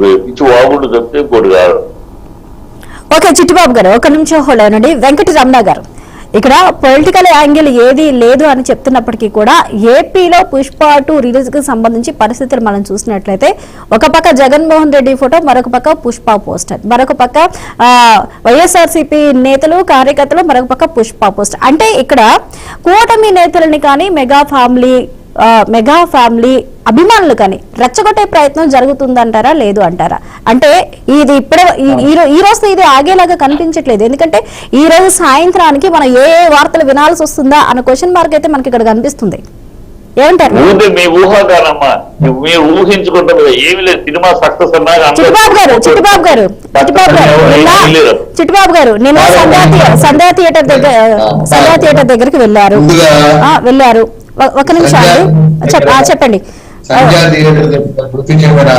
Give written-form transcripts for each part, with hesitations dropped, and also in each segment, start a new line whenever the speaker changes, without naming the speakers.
పిచ్చి వాగుడు చెప్తే ఇంకోటి కాదు.
ఓకే చిట్టిబాబు గారు ఒక నిమిషం హోల్డ్ అవ్వండి. వెంకట రమణ గారు, ఇక్కడ పొలిటికల్ యాంగిల్ ఏది లేదు అని చెప్తున్నప్పటికీ కూడా ఏపీలో పుష్ప 2 రిలీజ్ కి సంబంధించి పరిస్థితులు మనం చూసినట్లయితే ఒక పక్క జగన్మోహన్ రెడ్డి ఫోటో, మరొక పక్క పుష్ప పోస్టర్, మరొక పక్క వైఎస్ఆర్సీపీ నేతలు కార్యకర్తలు, మరొక పక్క పుష్ప పోస్టర్. అంటే ఇక్కడ కూటమి నేతలని కానీ మెగా ఫ్యామిలీ అభిమానులు కానీ రెచ్చగొట్టే ప్రయత్నం జరుగుతుందంటారా లేదు అంటారా? అంటే ఇది ఇప్పుడే ఈ రోజు ఇది ఆగేలాగా కనిపించట్లేదు. ఎందుకంటే ఈ రోజు సాయంత్రానికి మనం ఏ వార్తలు వినాల్సి వస్తుందా అన్న క్వశ్చన్ మార్క్ అయితే మనకి ఇక్కడ కనిపిస్తుంది. ఏమంటారు?
మీ ఊహాగానమ్మా, మీరు ఊహించుకుంటాం ఏమి లేదు. సినిమా సక్సెస్
చిట్టిబాబు గారు నేను సంధ్యా థియేటర్ దగ్గరికి వెళ్ళారు. ఒక నిమిషం అండి, చెప్పండి.
సంధ్యా థియేటర్ వృత్తి చెందిన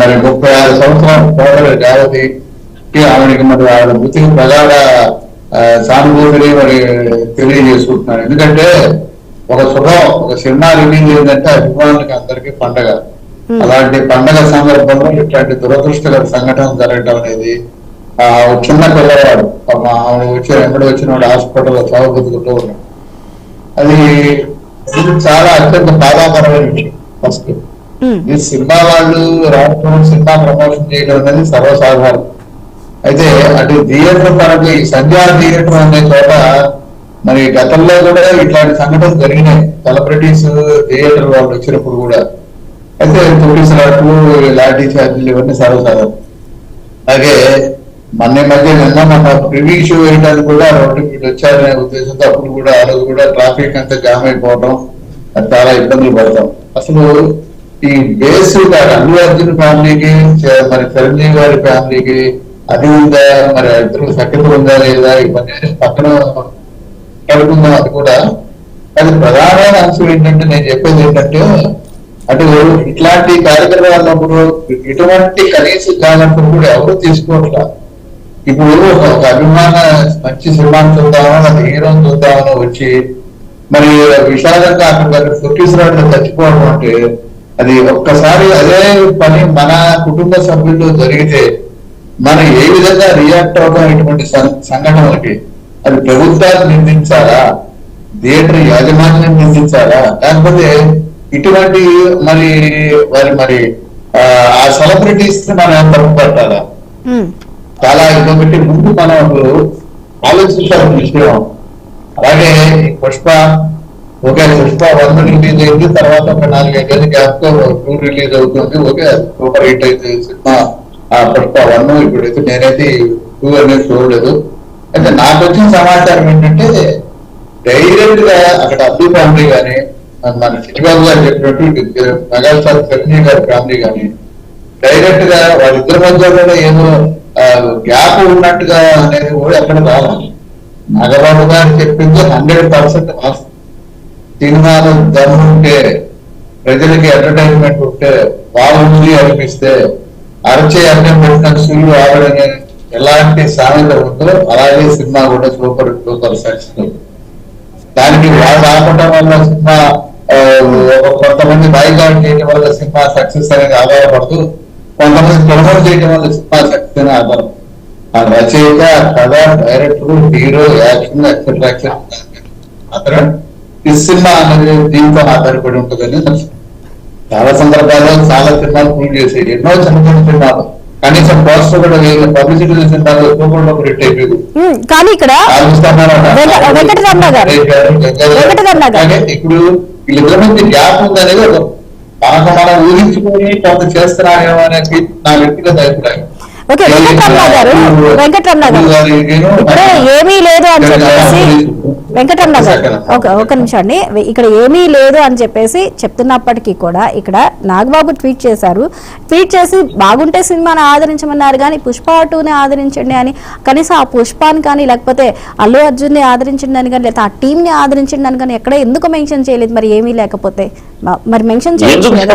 మరి 36 సంవత్సరాల జావతి ఆమెకి మరి ఆవిడ వృత్తికి ప్రగాఢ సానుభూతిని మరి తెలియజేసుకుంటున్నాను. ఎందుకంటే ఒక సినిమా రిలీజ్ ఏంటంటే అభిమానులకి అందరికీ పండగ. అలాంటి పండగ సందర్భంలో ఇట్లాంటి దురదృష్టకర సంఘటన జరగడం అనేది చిన్న పిల్లవాడు ఆవిడ ఎక్కడ వచ్చిన వాడు హాస్పిటల్లో చావు బతుకుతూ ఉన్నాడు. అది చాలా అత్యంత బాధాకరమైన విషయం. ఫస్ట్ ఈ సినిమా వాళ్ళు రాష్ట్రంలో సినిమా ప్రమోషన్ చేయడం అనేది సర్వసాధారణం. అయితే అటు థియేటర్ పరంగా ఈ సంధ్యా థియేటర్ అనే చోట మరి గతంలో కూడా ఇట్లాంటి సంఘటనలు జరిగినాయి. సెలబ్రిటీస్ థియేటర్ వాళ్ళు వచ్చినప్పుడు కూడా. అయితే తొక్కిసలాట్లు, లాఠీ చార్జీలు ఇవన్నీ సర్వసాధారణం. అలాగే నిన్న ప్రివ్యూ షో వేయడానికి కూడా రోడ్డుకి వచ్చారనే ఉద్దేశంతో అప్పుడు కూడా ఆ రోజు కూడా ట్రాఫిక్ అంతా జామ్ అయిపోవడం, చాలా ఇబ్బందులు పడతాం. అసలు ఈ బేస్ అల్లు అర్జున్ ఫ్యామిలీకి మరి చిరంజీవి గారి ఫ్యామిలీకి అది ఉందా, మరి ఇద్దరు సఖ్యత ఉందా లేదా, ఇవన్నీ పక్కన కలుపుకుందాం. అది కూడా అది ప్రధానమైన అంశం ఏంటంటే, నేను చెప్పేది ఏంటంటే అటు ఇట్లాంటి కార్యక్రమాలు అన్నప్పుడు ఇటువంటి కనీస జాగ్రత్తలు కూడా ఎవరు తీసుకోవట్లా. ఇప్పుడు ఒక అభిమాన మంచి సినిమాను చూద్దామో, అది హీరోని చూద్దామో వచ్చి మరి విషాదంగా అక్కడ తొక్కిసలాట్లో చచ్చిపోవడం అంటే అది ఒక్కసారి అదే పని మన కుటుంబ సభ్యుల్లో జరిగితే మనం ఏ విధంగా రియాక్ట్ అవుతాం ఇటువంటి సంఘటనలకి? అది ప్రభుత్వాన్ని నిందించాలా, థియేటర్ యాజమాన్యం నిందించాలా, లేకపోతే ఇటువంటి మరి ఆ సెలబ్రిటీస్ మనం తప్పు పట్టాలా? చాలా ఇదొకటి ముందు మనం ఆలోచించాల్సిన విషయం. అలాగే పుష్ప 1 రిలీజ్ అయింది, తర్వాత ఒక 4-5 గ్యాప్ తో 2 రిలీజ్ అవుతుంది. సూపర్ హిట్ అయితే సినిమా పుష్ప 1. ఇప్పుడైతే నేనైతే 2 అనేది చూడలేదు. అయితే నాకు వచ్చిన సమాచారం ఏంటంటే డైరెక్ట్ గా అక్కడ అల్లు ఫ్యామిలీ కానీ, మన చిట్టిబాబు గారు చెప్పినట్టు మెగాస్టార్ చిరంజీవి గారి ఫ్యామిలీ కానీ డైరెక్ట్ గా వాళ్ళిద్దరి మధ్యలో ఏదో గ్యాప్ ఉన్నట్టుగా అనేది కూడా ఎక్కడ రావాలి. నాగబాబు గారు చెప్పింది 100% వాస్తవం. సినిమాలు దమ్ము ఉంటే, ప్రజలకి ఎంటర్టైన్మెంట్ ఉంటే, బాగుంది అనిపిస్తే అరచే అన్నం పెట్టిన సూర్యుడు ఆవిడని ఎలాంటి సామెత ఉందో అలాగే సినిమా కూడా సూపర్ సక్సెస్. దానికి వాళ్ళు ఆపటం వల్ల సినిమా కొంతమంది బైకాట్ చేయడం వల్ల సినిమా సక్సెస్ అనేది ఆధారపడుతూ, కొంతమంది ప్రమోట్ చేయడం వల్ల సినిమా సక్సెస్ అనేది ఆధారం. ఆ రచయిత, కథ, డైరెక్టర్, హీరో, యాక్షన్ ఎక్సెట్రా మాత్రం ఈ సినిమా అనేది దీంతో ఆధారపడి ఉంటుందని చాలా సందర్భాల్లో చాలా సినిమాలు ప్రూవ్ చేసాయి. ఎన్నో చిన్న చిన్న సినిమాలు కనీసం పోస్టర్ కూడా పబ్లిసిటీ సినిమాలు సూపర్ హిట్ అయిపోయింది.
కానీ ఇక్కడ
ఇప్పుడు వీళ్ళిద్దరి మధ్య గ్యాప్ ఉందనేది మనం ఊహించుకొని కొంత చేస్తున్నారేమో అనేది నా వ్యక్తిగత అభిప్రాయం.
ఓకే వెంకటరమణ గారు ఇక్కడ ఏమీ లేదు అని చెప్పేసి వెంకటరమణ గారు ఒక నిమిషం అండి, ఇక్కడ ఏమీ లేదు అని చెప్పేసి చెప్తున్నప్పటికీ కూడా ఇక్కడ నాగబాబు ట్వీట్ చేశారు. ట్వీట్ చేసి బాగుంటే సినిమాని ఆదరించమన్నారు కానీ పుష్ప 2ని ఆదరించండి అని, కనీసం ఆ పుష్పాన్ని కానీ లేకపోతే అల్లు అర్జున్ ని ఆదరించండి అని కానీ లేదా ఆ టీం ని ఆదరించండి అని కానీ ఎక్కడ ఎందుకు మెన్షన్ చేయలేదు? మరి ఏమీ లేకపోతే మరి మెన్షన్ చేయొచ్చు కదా,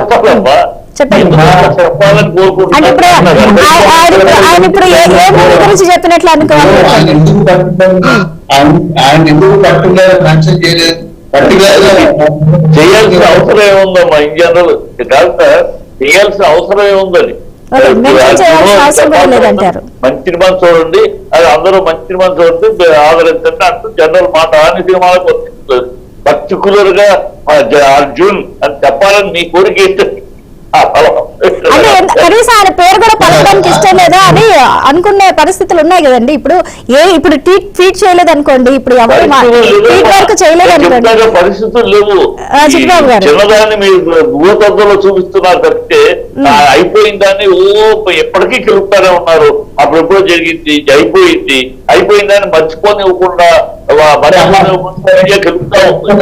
చెప్పండి. అంటే ఇప్పుడు ఆయన ఇప్పుడు ఏ మూవీ గురించి చెప్పినట్లు అనుకోవాలి.
చేయాల్సిన అవసరం ఏముందమ్మా? ఇన్ జనరల్ కాదు సార్, చేయాల్సిన అవసరం ఏముందని
ఓకే, మెన్షన్ చేయాల్సిన అవసరం కూడా లేదంటారు.
మంచి సినిమా చూడండి, అది అందరూ మంచి సినిమా చూడండి, ఆదరించండి అంటూ జనరల్ మాట అన్ని సినిమాలకు వర్తించలేదు. పర్టికులర్ గా అర్జున్ అని చెప్పాలని మీ కోరిక ఏంటంటే
అంటే కనీసం ఆయన పేరు కూడా పలకడానికి ఇష్టం లేదా అని అనుకునే పరిస్థితులు ఉన్నాయి కదండి. ఇప్పుడు ఇప్పుడు ట్వీట్ చేయలేదు అనుకోండి, ఇప్పుడు ఎవరు ట్వీట్ వర్క్ చేయలేదు అనుకోండి,
పరిస్థితులు లేవు.
చిట్టిబాబు గారు
చిన్నదాన్ని మీరు భూతత్వంలో చూపిస్తున్నారు తప్పితే అయిపోయిన దాన్ని ఎప్పటికీ కెలుపుతానే ఉన్నారు. అప్పుడెప్పుడో జరిగింది, అయిపోయిన దాన్ని మర్చిపోని ఇవ్వకుండా కెలుపుతా ఉంటుంది.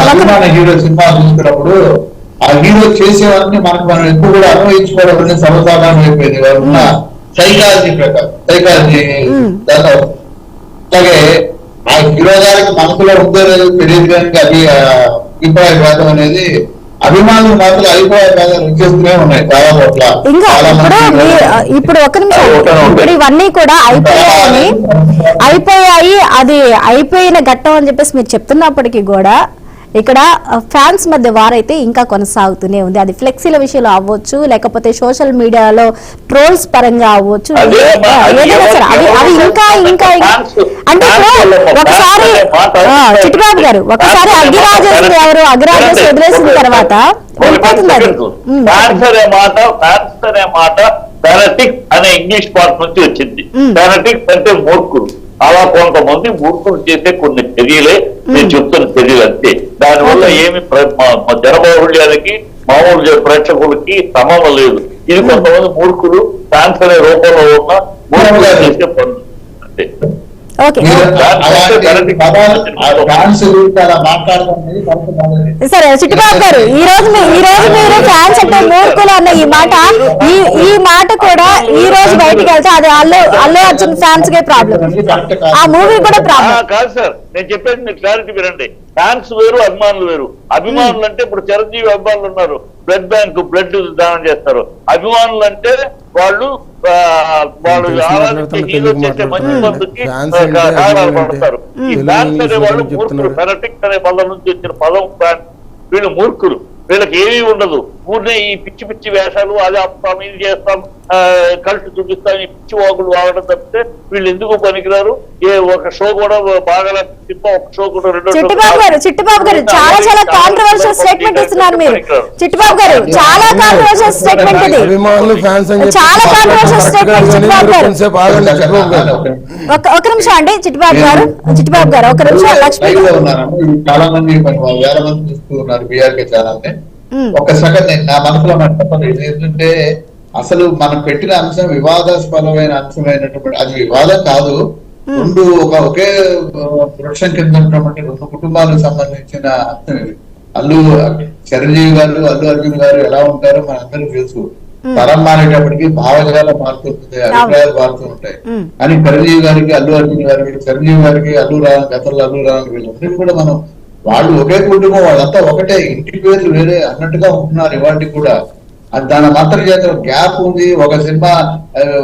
అభిమాన హీరో సినిమా చూసుకున్నప్పుడు ఆ హీరో చేసేవారిని మనం ఎక్కువ కూడా అనుభవించుకోవడం అనేది సర్వసాధారణం అయిపోయింది. వారు ఉన్న సైకాలజీ ప్రకారం అలాగే ఆ హీరో గారికి మనసులో ఉందో లేదో తెలియదు, కానీ అది అభిప్రాయ భేదం అనేది అభిమానులు మాత్రం అభిప్రాయ భేదాలు వచ్చేస్తూనే ఉన్నాయి చాలా చోట్ల.
ఇప్పుడు ఒక నిమిషం, ఇప్పుడు ఇవన్నీ కూడా అయిపోయాయి, అది అయిపోయిన ఘట్టం అని చెప్పేసి మీరు చెప్తున్నప్పటికీ కూడా ఇక్కడ ఫ్యాన్స్ మధ్య వారైతే ఇంకా కొనసాగుతూనే ఉంది. అది ఫ్లెక్సీల విషయంలో అవ్వచ్చు, లేకపోతే సోషల్ మీడియాలో ట్రోల్స్ పరంగా అవ్వచ్చు, ఏదైనా సరే అవి ఇంకా అంటే ఒకసారి చిట్టిబాబు గారు ఒకసారి అగ్గిరాజేష్ వదిలేసిన తర్వాత వెళ్ళిపోతుంది అది.
ఫెనటిక్ అనే ఇంగ్లీష్ పార్ట్ నుంచి వచ్చింది. ఫెనటిక్ అంటే మూర్ఖులు. అలా కొంతమంది మూర్ఖులు చేసే కొన్ని చర్యలే నేను చెప్తున్న చర్యలు అంతే. దానివల్ల ఏమి జనబాహుళ్యానికి మామూలు ప్రేక్షకులకి సంబంధం లేదు. ఇది కొంతమంది మూర్ఖులు ఫ్యాన్స్ అనే రూపంలో ఉన్న మూర్ఖులు చేసే పనులు అంతే.
సరే చిట్టిబాబు గారు, ఈ రోజు మీరు ఫ్యాన్స్ అంటే మూర్ఖులు అన్న ఈ మాట కూడా ఈ రోజు బయటికి వెళ్తే అది అల్లు అర్జున్ ఫ్యాన్స్ కే ప్రాబ్లం, ఆ మూవీ కూడా ప్రాబ్లం
కాదు సార్. నేను చెప్పేది మీరు క్లారిటీ వినండి. ఫ్యాన్స్ వేరు, అభిమానులు వేరు. అభిమానులు అంటే ఇప్పుడు చిరంజీవి అభిమానులు ఉన్నారు, బ్లడ్ బ్యాంక్ బ్లడ్ దానం చేస్తారు. అభిమానులు అంటే వాళ్ళు ఆరాధించే హీరో చేసే మంచి మందుకి కారణాలు పడతారు. ఈ ఫ్యాన్స్ అనే వాళ్ళు మూర్ఖులు. ఫెనటిక్ అనే పదం నుంచి వచ్చిన పదం ఫ్యాన్స్. వీళ్ళు మూర్ఖులు, వీళ్ళకి ఏమీ ఉండదు. ఊరినే ఈ పిచ్చి పిచ్చి వేషాలు, అది ఆపుతాం, ఇది చేస్తాం, కల్ట్ చూపిస్తాం, ఈ పిచ్చి వాకులు వాడడం తప్పితే వీళ్ళు ఎందుకు పనికిరారు. ఒక షో కూడా బాగా ఒక షో కూడా
చిట్టిబాబు గారు చాలా చాలా కాంట్రవర్షియల్ స్టేట్మెంట్ ఇస్తున్నారు మీరు. చిట్టిబాబు గారు చాలా కాంట్రవర్షియల్ స్టేట్మెంట్ ఇది, చాలా కాంట్రవర్షియల్ స్టేట్మెంట్. చిట్టిబాబు గారు ఒక నిమిషం అండి, చిట్టిబాబు గారు ఒక నిమిషం. లక్ష్మి
చాలా మంది వేల మంది చూస్తూ ఉన్నారు బీఆర్కే ఛానల్ ని. ఒక్క సెకండ్ నా మనసులో నాకు చెప్పలేదు. ఏంటంటే అసలు మనం పెట్టిన అంశం వివాదాస్పదమైన అంశమైనటువంటి, అది వివాదం కాదు. ఒకే ప్రొడక్షన్ కింద ఉన్నటువంటి రెండు కుటుంబాలకు సంబంధించిన అంశం ఇది. చిరంజీవి గారు, అల్లు అర్జున్ గారు ఎలా ఉంటారో మనందరికీ తెలుసు. తరం మారేటప్పటికి భావజాలం మారుతుంటుంది, అభిప్రాయాలు మారుతూ ఉంటాయి. కానీ చిరంజీవి గారికి, అల్లు అర్జున్ గారికి, చిరంజీవి గారికి, గతంలో అల్లు రామ్ వీళ్ళందరికీ కూడా మనం వాళ్ళు ఒకే కుటుంబం, వాళ్ళంతా ఒకటే, ఇంటి పేర్లు వేరే అన్నట్టుగా ఉంటున్నారు ఇవాళకి కూడా. దాని మాత్రం చేత గ్యాప్ ఉంది. ఒక సినిమా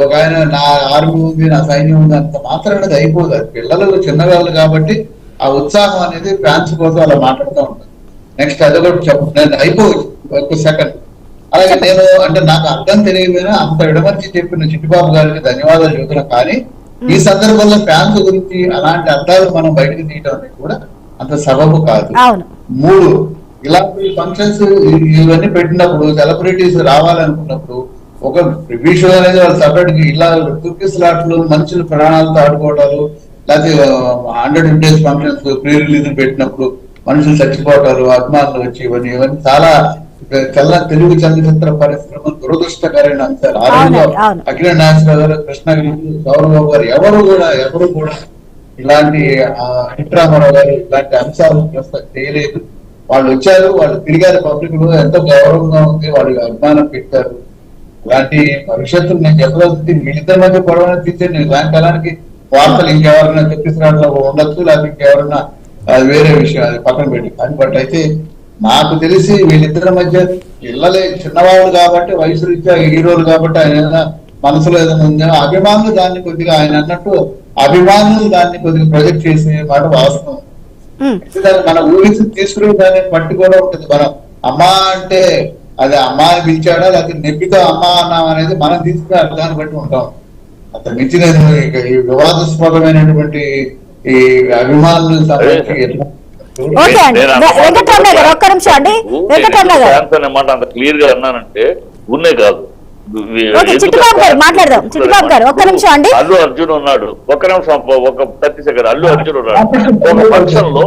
ఒక ఆయన నా ఆర్మీ ఉంది, నా సైన్యం ఉంది అంత మాత్రం అనేది అయిపోదు. అది పిల్లలు చిన్నవాళ్ళు కాబట్టి ఆ ఉత్సాహం అనేది ఫ్యాన్స్ కోసం అలా మాట్లాడుతూ ఉంటారు. నెక్స్ట్ అదొకటి నేను అయిపోవచ్చు ఒక సెకండ్. అలాగే నేను అంటే నాకు అర్థం తెలియకపోయినా అంత విడమర్చి చెప్పిన చిట్టిబాబు గారికి ధన్యవాదాలు చెబుతున్నా. కానీ ఈ సందర్భంలో ఫ్యాన్స్ గురించి అలాంటి అర్థాలు మనం బయటకు తీయడం అనేది కూడా అంత సబబు కాదు. 3 ఇలాంటి ఫంక్షన్స్ ఇవన్నీ పెట్టినప్పుడు సెలబ్రిటీస్ రావాలనుకున్నప్పుడు ఒక రివ్యూ షో అనేది వాళ్ళు సపరేట్ ఇలా తుర్కిస్లాట్లు మనుషులు ప్రాణాలతో ఆడుకోవటాలు, లేకపోతే 100 డేస్ ఫంక్షన్స్ ప్రీ రిలీజ్ పెట్టినప్పుడు మనుషులు చచ్చిపోవటాలు, అభిమానులు వచ్చి ఇవన్నీ చాలా తెలుగు చలనచిత్ర పరిశ్రమ దురదృష్టకరమైన అంశాలు. ఆ రోజు అఖిల నాగేశ్వరరావు గారు, కృష్ణగిరి, సౌరబాబు గారు ఎవరు కూడా ఇలాంటి రామారావు గారు ఇలాంటి అంశాలు చేయలేదు. వాళ్ళు వచ్చారు, వాళ్ళు తిరిగారు పబ్లిక్ లో, ఎంతో గౌరవంగా ఉంది, వాళ్ళు అభిమానం పెట్టారు. అలాంటి భవిష్యత్తు నేను చెప్పలేదు. వీళ్ళిద్దరి మధ్య గొడవ తీసే నేను సాయంకాలానికి వార్తలు ఇంకెవరైనా ఛత్తీస్గఢ్ లో ఉండొచ్చు, లేకపోతే ఇంకెవరైనా వేరే విషయం, అది పక్కన పెట్టి. కానీ బట్ అయితే నాకు తెలిసి వీళ్ళిద్దరి మధ్య పిల్లలే చిన్నవాళ్ళు కాబట్టి, వయసు రీత్యా హీరోలు కాబట్టి ఆయన మనసులో ఏదైనా ఉందో అభిమానులు దాన్ని కొద్దిగా ఆయన అన్నట్టు అభిమానులు దాన్ని కొద్దిగా ప్రొజెక్ట్ చేసే మాట వాస్తవం. మన ఊహించి తీసుకునే దాన్ని బట్టి కూడా ఉంటుంది. మనం అమ్మ అంటే అది అమ్మ అని పిలిచాడా లేకపోతే నెప్పితో అమ్మ అన్నాం అనేది మనం తీసుకునే అర్థాన్ని బట్టి ఉంటాం. అంత మించిన ఈ వివాదాస్పదమైనటువంటి ఈ అభిమానులు
ఓకే అండి వెంకటరమణ గారు ఒక్క నిమిషం అండి. వెంకటరమణ గారు
మాట అంత క్లియర్ గా అన్నానంటే ఉన్నే కాదు.
ఓకే చిట్టిబాబు గారు మాట్లాడదాం. చిట్టిబాబు గారు ఒక్క నిమిషం అండి.
అల్లు అర్జున్ ఉన్నాడు, ఒక్క నిమిషం, ఒక 30 సెకండ్. అల్లు అర్జున్ ఉన్నాడు ఒక ఫంక్షన్ లో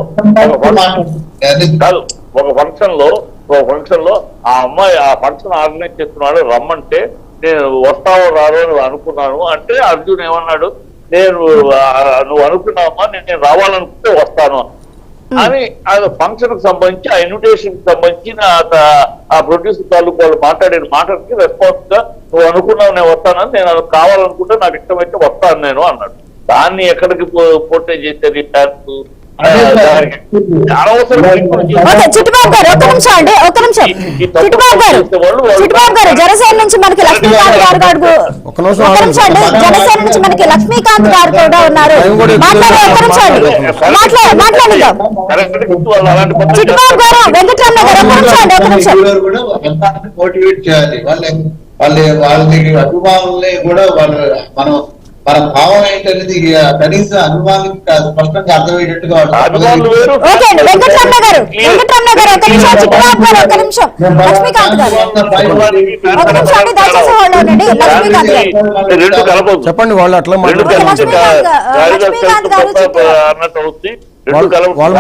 కాదు, ఒక ఫంక్షన్ లో ఆ అమ్మాయి ఆ ఫంక్షన్ ఆర్గనైజ్ చేస్తున్నాడు, రమ్మంటే నేను వస్తావో రాదో నువ్వు అనుకున్నాను అంటే అర్జున్ ఏమన్నాడు, నువ్వు అనుకున్నావమ్మా, నేను రావాలనుకుంటే వస్తాను అని. అది ఫంక్షన్ కు సంబంధించి ఆ ఇన్విటేషన్ కి సంబంధించిన ఆ ప్రొడ్యూసర్ తాలూకు వాళ్ళు మాట్లాడిన మాటకి రెస్పాన్స్ గా నువ్వు అనుకున్నావు నేను వస్తానని, నేను కావాలనుకుంటే నాకు ఇష్టమైతే వస్తాను నేను అన్నాడు. దాన్ని ఎక్కడికి పోర్ట్రే చేసేది
ఓకే చిట్టిబాబు గారు ఒక్క నిమిషం అండి. ఒక్క నిమిషం చిట్టిబాబు గారు జనసేన నుంచి మనకి లక్ష్మీకాంత్ గారు ఒక్క నిమిషం అండి. జనసేన నుంచి మనకి లక్ష్మీకాంత్ గారు కూడా ఉన్నారు. ఒక్క నిమిషం అండి మాట్లాడదాం. చిట్టిబాబు గారు వెంకటరమణ గారు ఒక్క నిమిషం అండి. ఒక్క నిమిషం
మోటివేట్ చేయాలి. వాళ్ళకి అభిమానుల్ని కూడా మనం మన భావం ఏంటనేది కనీసం అభిమానులకు స్పష్టంగా అర్థమయ్యేటట్టుగా
ఓకే అండి. వెంకటరమణ గారు ఒక్క నిమిషం. చిట్టిబాబు గారు ఒక్క నిమిషం. లక్ష్మీకాంత్ గారు ఒక్క నిమిషం అండి. దయచేసి వాళ్ళు ఉండండి. లక్ష్మీకాంత్ గారు
చెప్పండి. వాళ్ళు అట్లా
లక్ష్మీకాంత్ గారు
అన్నట్టు
వాళ్ళు